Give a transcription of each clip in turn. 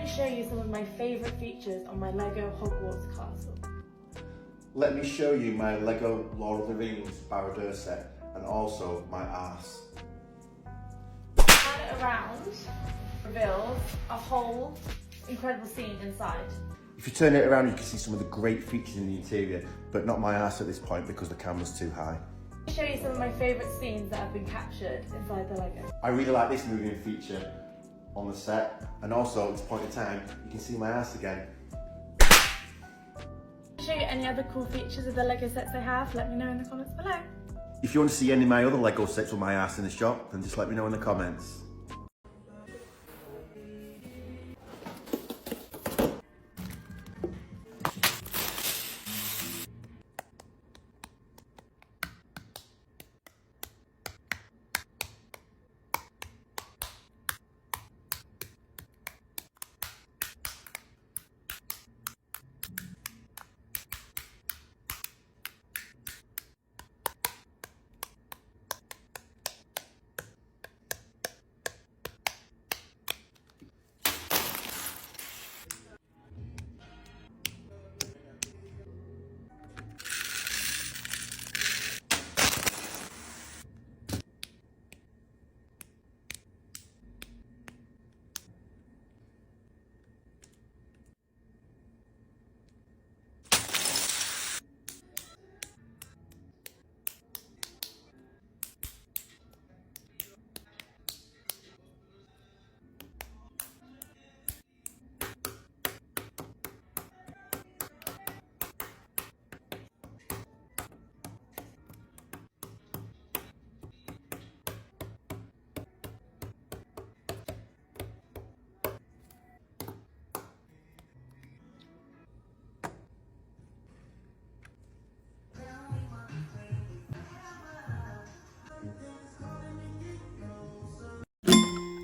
me show you some of my favourite features on my Lego Hogwarts castle. Let me show you my Lego Lord of the Rings Barad set and also my arse. Turn it around reveals a whole incredible scene inside. If you turn it around, you can see some of the great features in the interior, but not my arse at this point because the camera's too high. Let me show you some of my favourite scenes that have been captured inside the Lego. I really like this moving feature on the set, and also at this point in time, you can see my arse again. Show you any other cool features of the Lego sets they have? Let me know in the comments below. If you want to see any of my other Lego sets with my arse in the shop, then just let me know in the comments.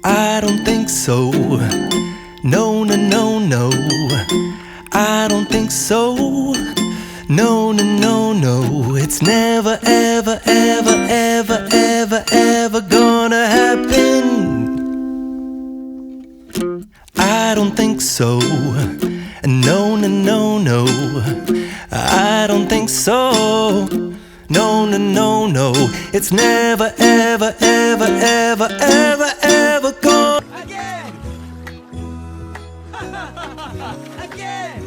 I don't think so. No, no, no, no. I don't think so. No, no, no, no. It's never, ever, ever, ever, ever, ever gonna happen. I don't think so. No, no, no, no. I don't think so. No, no, no, no. It's never, ever, ever, ever, ever, ever gone. Again! Again!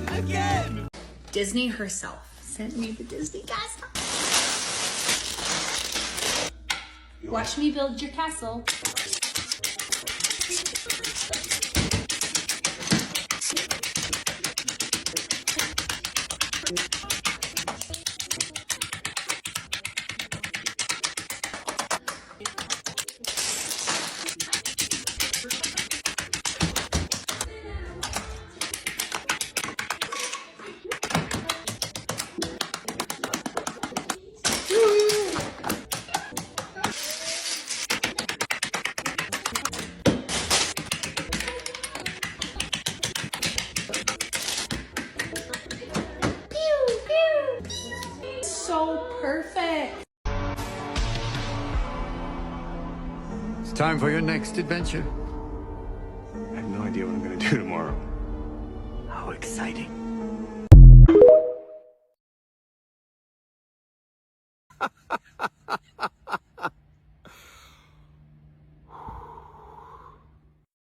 Again! Disney herself sent me the Disney castle. Watch me build your castle. So perfect. It's time for your next adventure. I have no idea what I'm going to do tomorrow. How exciting.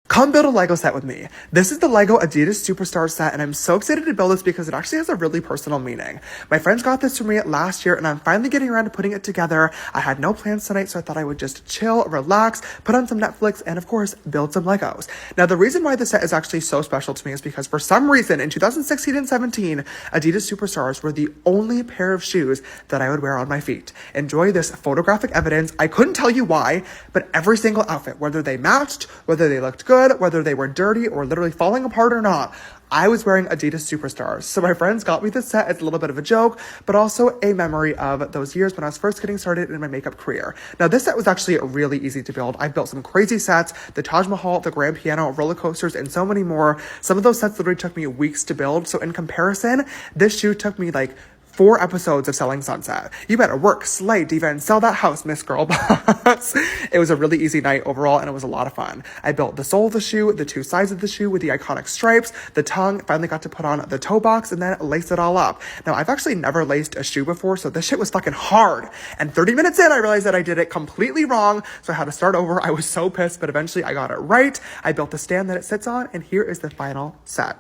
Come build a Lego set with me. This is the Lego Adidas Superstar set, and I'm so excited to build this because it actually has a really personal meaning. My friends got this for me last year, and I'm finally getting around to putting it together. I had no plans tonight, so I thought I would just chill, relax, put on some Netflix, and of course, build some Legos. Now, the reason why this set is actually so special to me is because for some reason, in 2016 and 17, Adidas Superstars were the only pair of shoes that I would wear on my feet. Enjoy this photographic evidence. I couldn't tell you why, but every single outfit, whether they matched, whether they looked good, whether they were dirty or literally falling apart or not, I was wearing Adidas Superstars. So my friends got me this set. It's a little bit of a joke, but also a memory of those years when I was first getting started in my makeup career. Now, this set was actually really easy to build. I've built some crazy sets, the Taj Mahal, the Grand Piano, roller coasters, and so many more. Some of those sets literally took me weeks to build. So in comparison, this shoe took me like 4 episodes of Selling Sunset. You better work, slay, diva, and sell that house, Miss Girl Boss. It was a really easy night overall, and it was a lot of fun. I built the sole of the shoe, the 2 sides of the shoe with the iconic stripes, the tongue, finally got to put on the toe box, and then lace it all up. Now, I've actually never laced a shoe before, so this shit was fucking hard. And 30 minutes in, I realized that I did it completely wrong, so I had to start over. I was so pissed, but eventually I got it right. I built the stand that it sits on, and here is the final set.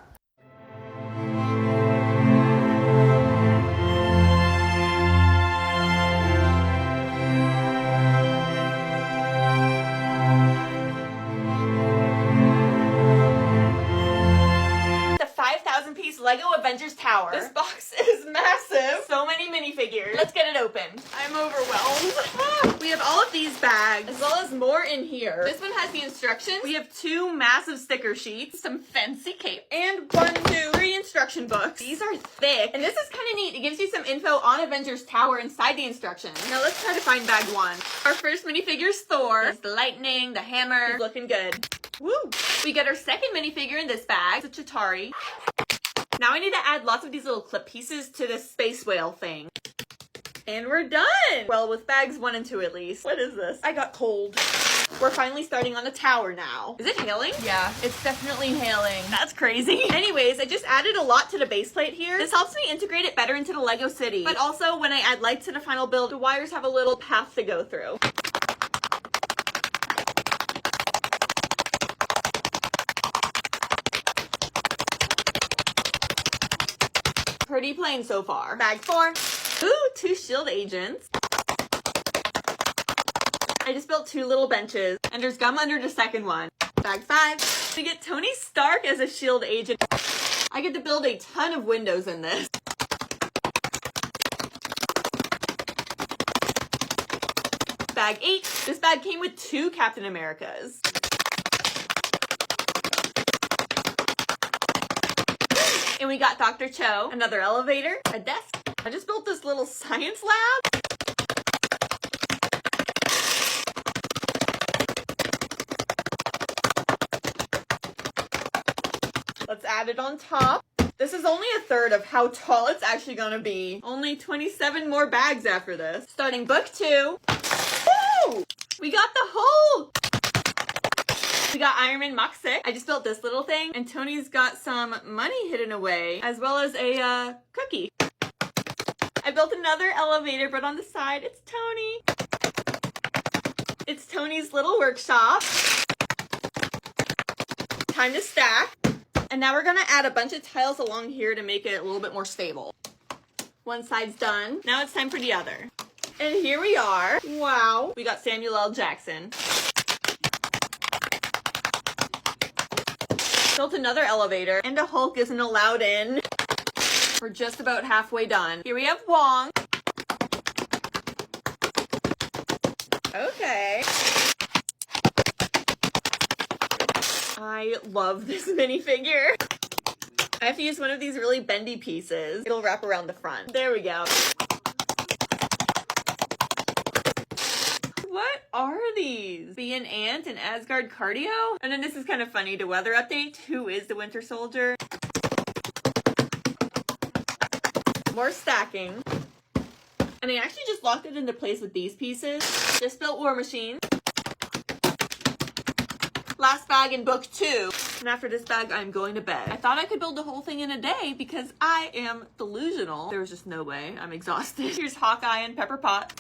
Lego Avengers Tower. This box is massive. So many minifigures. Let's get it open. I'm overwhelmed. We have all of these bags, as well as more in here. This one has the instructions. We have 2 massive sticker sheets, some fancy cape, and 1, 2, 3 instruction books. These are thick, and this is kind of neat. It gives you some info on Avengers Tower inside the instructions. Now let's try to find bag 1. Our first minifigure is Thor. There's the lightning, the hammer. He's looking good. Woo! We get our second minifigure in this bag. It's a Chitauri. Now I need to add lots of these little clip pieces to this space whale thing. And we're done! Well, with bags 1 and 2 at least. What is this? I got cold. We're finally starting on the tower now. Is it hailing? Yeah, it's definitely hailing. That's crazy. Anyways, I just added a lot to the base plate here. This helps me integrate it better into the Lego city. But also, when I add lights to the final build, the wires have a little path to go through. Pretty plain so far. Bag 4. Ooh, 2 shield agents. I just built 2 little benches, and there's gum under the second one. Bag 5. We get Tony Stark as a shield agent. I get to build a ton of windows in this. Bag 8. This bag came with 2 Captain Americas. And we got Dr. Cho, another elevator, a desk. I just built this little science lab. Let's add it on top. This is only a third of how tall it's actually gonna be. Only 27 more bags after this. Starting book 2. Woo! We got the Hulk! We got Iron Man Mach 6. I just built this little thing, and Tony's got some money hidden away, as well as a cookie. I built another elevator, but on the side, it's Tony. It's Tony's little workshop. Time to stack. And now we're gonna add a bunch of tiles along here to make it a little bit more stable. One side's done. Now it's time for the other. And here we are. Wow. We got Samuel L. Jackson. Built another elevator, and a Hulk isn't allowed in. We're just about halfway done. Here we have Wong. Okay. I love this minifigure. I have to use one of these really bendy pieces. It'll wrap around the front. There we go. What are these? Be an ant and Asgard cardio? And then this is kind of funny. The weather update. Who is the Winter Soldier? More stacking. And I actually just locked it into place with these pieces. Just built War Machine. Last bag in book 2. And after this bag, I'm going to bed. I thought I could build the whole thing in a day because I am delusional. There was just no way. I'm exhausted. Here's Hawkeye and Pepper Potts.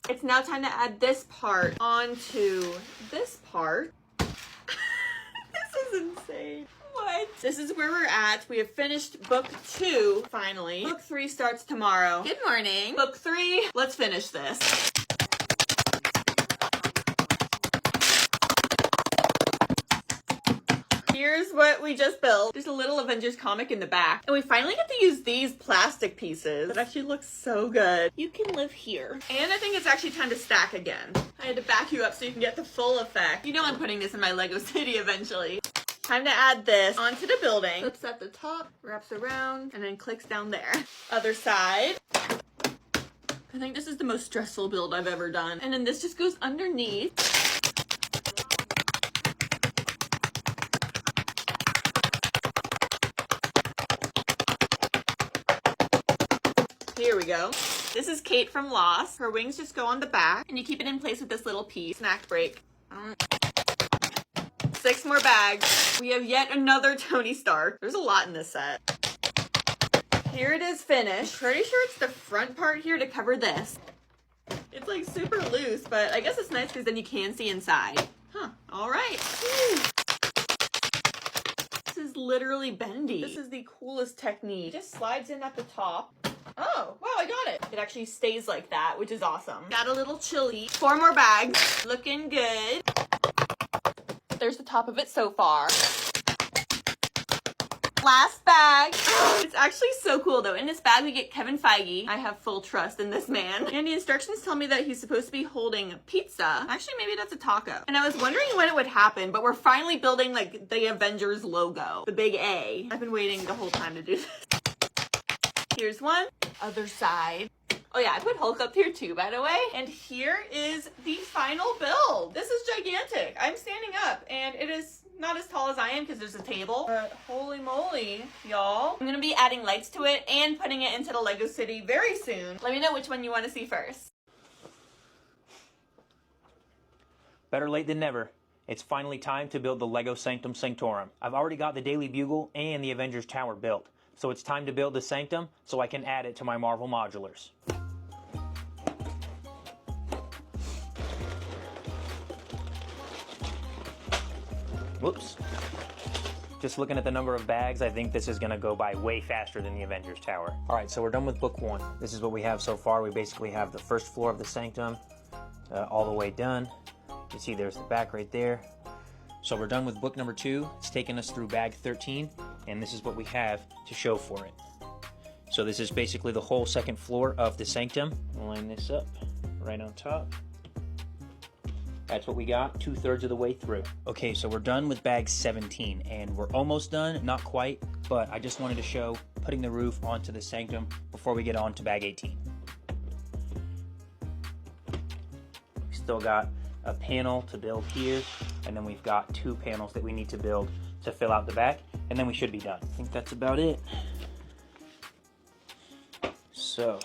It's now time to add this part onto this part. This is insane. What? This is where we're at. We have finished book 2, finally. Book 3 starts tomorrow. Good morning. Book 3, let's finish this. Here's what we just built. There's a little Avengers comic in the back. And we finally get to use these plastic pieces. It actually looks so good. You can live here. And I think it's actually time to stack again. I had to back you up so you can get the full effect. You know I'm putting this in my Lego city eventually. Time to add this onto the building. Clips at the top, wraps around, and then clicks down there. Other side. I think this is the most stressful build I've ever done. And then this just goes underneath. Here we go. This is Kate from Lost. Her wings just go on the back, and you keep it in place with this little piece. Snack break. 6 more bags. We have yet another Tony Stark. There's a lot in this set. Here it is finished. Pretty sure it's the front part here to cover this. It's like super loose, but I guess it's nice because then you can see inside. Huh, all right. Woo. This is literally bendy. This is the coolest technique. It just slides in at the top. Oh, wow, I got it. It actually stays like that, which is awesome. Got a little chilly. 4 more bags. Looking good. There's the top of it so far. Last bag. It's actually so cool though. In this bag we get Kevin Feige. I have full trust in this man. And the instructions tell me that he's supposed to be holding a pizza. Actually, maybe that's a taco. And I was wondering when it would happen, but we're finally building like the Avengers logo. The big A. I've been waiting the whole time to do this. Here's one. Other side. Oh yeah, I put Hulk up here too, by the way. And here is the final build. This is gigantic. I'm standing up and it is not as tall as I am because there's a table, but holy moly, y'all. I'm gonna be adding lights to it and putting it into the Lego City very soon. Let me know which one you want to see first. Better late than never. It's finally time to build the Lego Sanctum Sanctorum. I've already got the Daily Bugle and the Avengers Tower built. So it's time to build the Sanctum so I can add it to my Marvel modulars. Whoops. Just looking at the number of bags, I think this is going to go by way faster than the Avengers Tower. Alright, so we're done with book 1. This is what we have so far. We basically have the first floor of the Sanctum all the way done. You see there's the back right there. So we're done with book number 2. It's taken us through bag 13, and this is what we have to show for it. So this is basically the whole second floor of the Sanctum. We'll line this up right on top. That's what we got 2/3 of the way through. Okay, so we're done with bag 17, and we're almost done, not quite, but I just wanted to show putting the roof onto the Sanctum before we get on to bag 18. We still got a panel to build here, and then we've got 2 panels that we need to build to fill out the back, and then we should be done. I think that's about it. So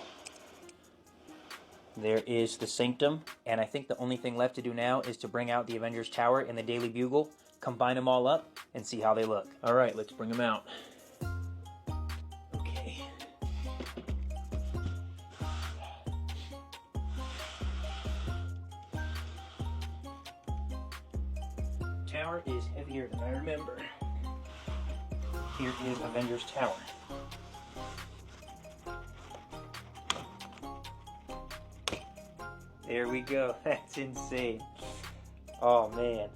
there is the Sanctum, and I think the only thing left to do now is to bring out the Avengers Tower and the Daily Bugle, combine them all up, and see how they look. Alright, let's bring them out. Okay. Tower is heavier than I remember. Here is Avengers Tower. There we go. That's insane. Oh man.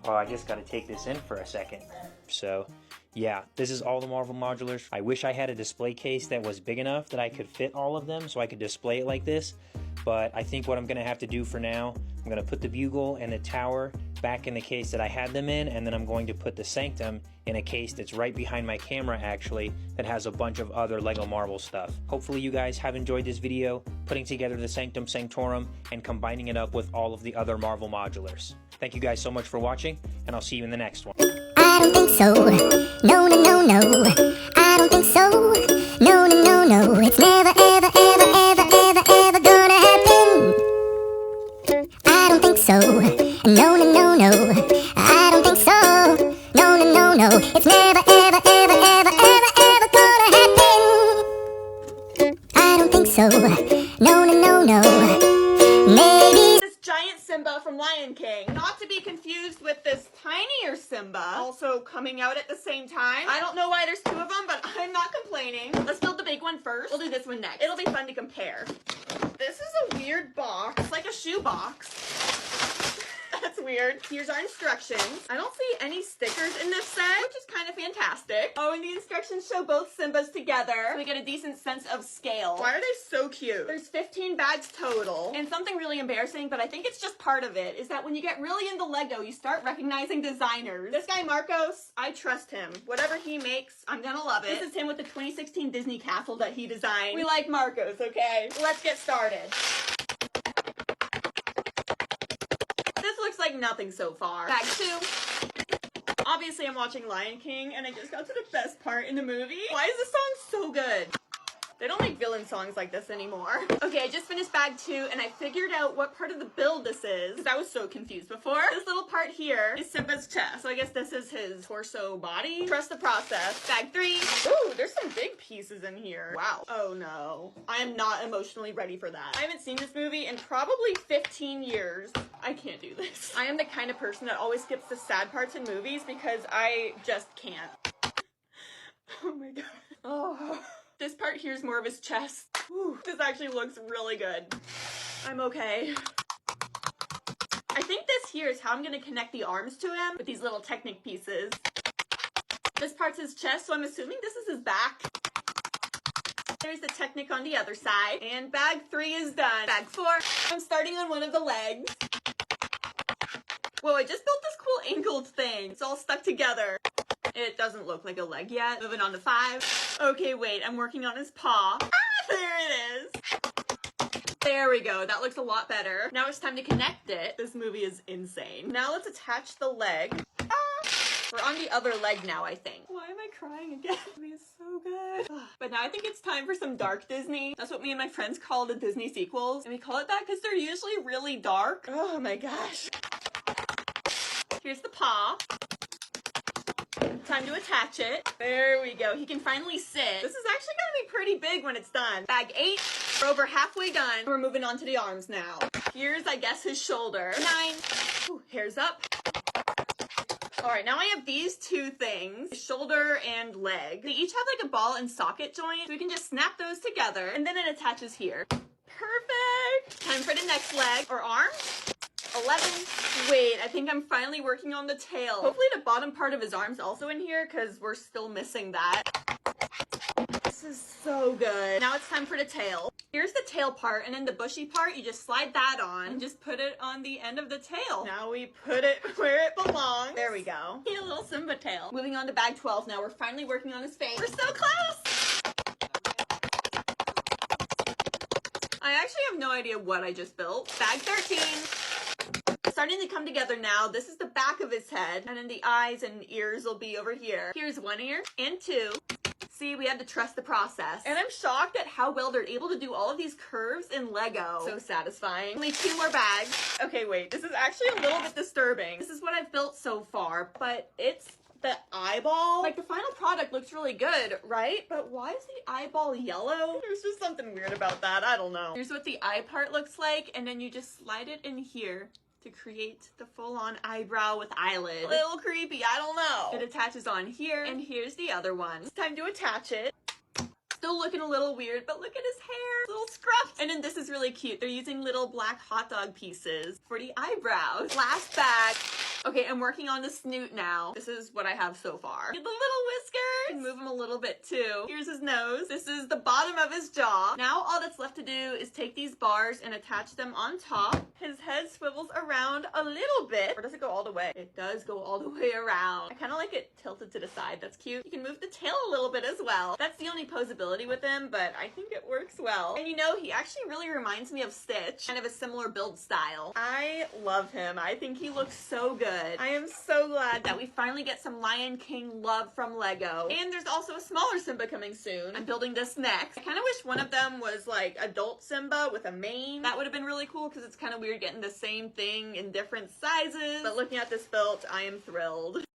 Oh, I just gotta take this in for a second. So yeah, this is all the Marvel modulars. I wish I had a display case that was big enough that I could fit all of them so I could display it like this. But I think what I'm gonna have to do for now, I'm gonna put the Bugle and the Tower back in the case that I had them in, and then I'm going to put the Sanctum in a case that's right behind my camera actually, that has a bunch of other Lego Marvel stuff. Hopefully you guys have enjoyed this video, putting together the Sanctum Sanctorum and combining it up with all of the other Marvel modulars. Thank you guys so much for watching, and I'll see you in the next one. I don't think so. No, no, no, no. I don't think so. No, no, no, no. It's never, ever, ever, ever, ever, ever gonna happen. I don't think so. No, no, no, no. I don't think so. No, no, no, no. It's never, ever, ever, ever, ever, ever gonna happen. I don't think so. No, no, no, no. Maybe. This giant Simba from Lion King. Not to be confused with this tinier Simba, also coming out at the same time. I don't know why there's 2 of them, but I'm not complaining. Let's build the big one first. We'll do this one next. It'll be fun to compare. This is a weird box. It's like a shoe box. That's weird. Here's our instructions. I don't see any stickers in this set, which is kind of fantastic. Oh, and the instructions show both Simbas together, so we get a decent sense of scale. Why are they so cute? There's 15 bags total. And something really embarrassing, but I think it's just part of it, is that when you get really into Lego, you start recognizing designers. This guy, Marcos, I trust him. Whatever he makes, I'm gonna love it. This is him with the 2016 Disney castle that he designed. We like Marcos, okay? Let's get started. This looks like nothing so far. Bag 2. Obviously, I'm watching Lion King, and I just got to the best part in the movie. Why is this song so good? They don't make villain songs like this anymore. Okay, I just finished bag 2 and I figured out what part of the build this is, because I was so confused before. This little part here is Simba's chest. So I guess this is his torso body. Trust the process. Bag 3. Ooh, there's some big pieces in here. Wow. Oh no. I am not emotionally ready for that. I haven't seen this movie in probably 15 years. I can't do this. I am the kind of person that always skips the sad parts in movies because I just can't. Oh my god. Oh. This part here is more of his chest. Whew. This actually looks really good. I'm okay. I think this here is how I'm gonna connect the arms to him with these little technic pieces. This part's his chest, so I'm assuming this is his back. There's the technic on the other side. And bag 3 is done. Bag 4, I'm starting on one of the legs. Whoa, I just built this cool angled thing. It's all stuck together. It doesn't look like a leg yet. Moving on to 5. Okay, wait, I'm working on his paw. Ah, there it is. There we go, that looks a lot better. Now it's time to connect it. This movie is insane. Now let's attach the leg. Ah, we're on the other leg now, I think. Why am I crying again? This movie is so good. But now I think it's time for some dark Disney. That's what me and my friends call the Disney sequels. And we call it that because they're usually really dark. Oh my gosh. Here's the paw. Time to attach it. There we go. He can finally sit. This is actually gonna be pretty big when it's done. Bag 8. We're over halfway done. We're moving on to the arms now. Here's, I guess, his shoulder. 9. Ooh, hairs up. Alright, now I have these 2 things, shoulder and leg. They each have like a ball and socket joint, so we can just snap those together, and then it attaches here. Perfect! Time for the next leg, or arm. 11. Wait, I think I'm finally working on the tail. Hopefully the bottom part of his arm's also in here, because we're still missing that. This is so good. Now it's time for the tail. Here's the tail part, and then the bushy part, you just slide that on and just put it on the end of the tail. Now we put it where it belongs. There we go. A little Simba tail. Moving on to bag 12 now. We're finally working on his face. We're so close! I actually have no idea what I just built. Bag 13. Starting to come together now. This is the back of his head, and then the eyes and ears will be over here. Here's 1 ear and 2. See, we had to trust the process. And I'm shocked at how well they're able to do all of these curves in Lego. So satisfying. Only 2 more bags. Okay, wait, this is actually a little bit disturbing. This is what I've built so far, but it's the eyeball. Like, the final product looks really good, right? But why is the eyeball yellow? There's just something weird about that. I don't know. Here's what the eye part looks like, and then you just slide it in here to create the full-on eyebrow with eyelid. A little creepy, I don't know. It attaches on here, and here's the other one. It's time to attach it. Still looking a little weird, but look at his hair, little scruff. And then this is really cute. They're using little black hot dog pieces for the eyebrows. Last bag. Okay, I'm working on the snoot now. This is what I have so far. The little whiskers. And move them a little bit too. Here's his nose. This is the bottom of his jaw. Now all that's left to do is take these bars and attach them on top. His head swivels around a little bit. Or does it go all the way? It does go all the way around. I kind of like it tilted to the side. That's cute. You can move the tail a little bit as well. That's the only posability with him, but I think it works well. And you know, he actually really reminds me of Stitch. Kind of a similar build style. I love him. I think he looks so good. I am so glad that we finally get some Lion King love from Lego. And there's also a smaller Simba coming soon. I'm building this next. I kind of wish one of them was like adult Simba with a mane. That would have been really cool because it's kind of weird getting the same thing in different sizes. But looking at this build, I am thrilled.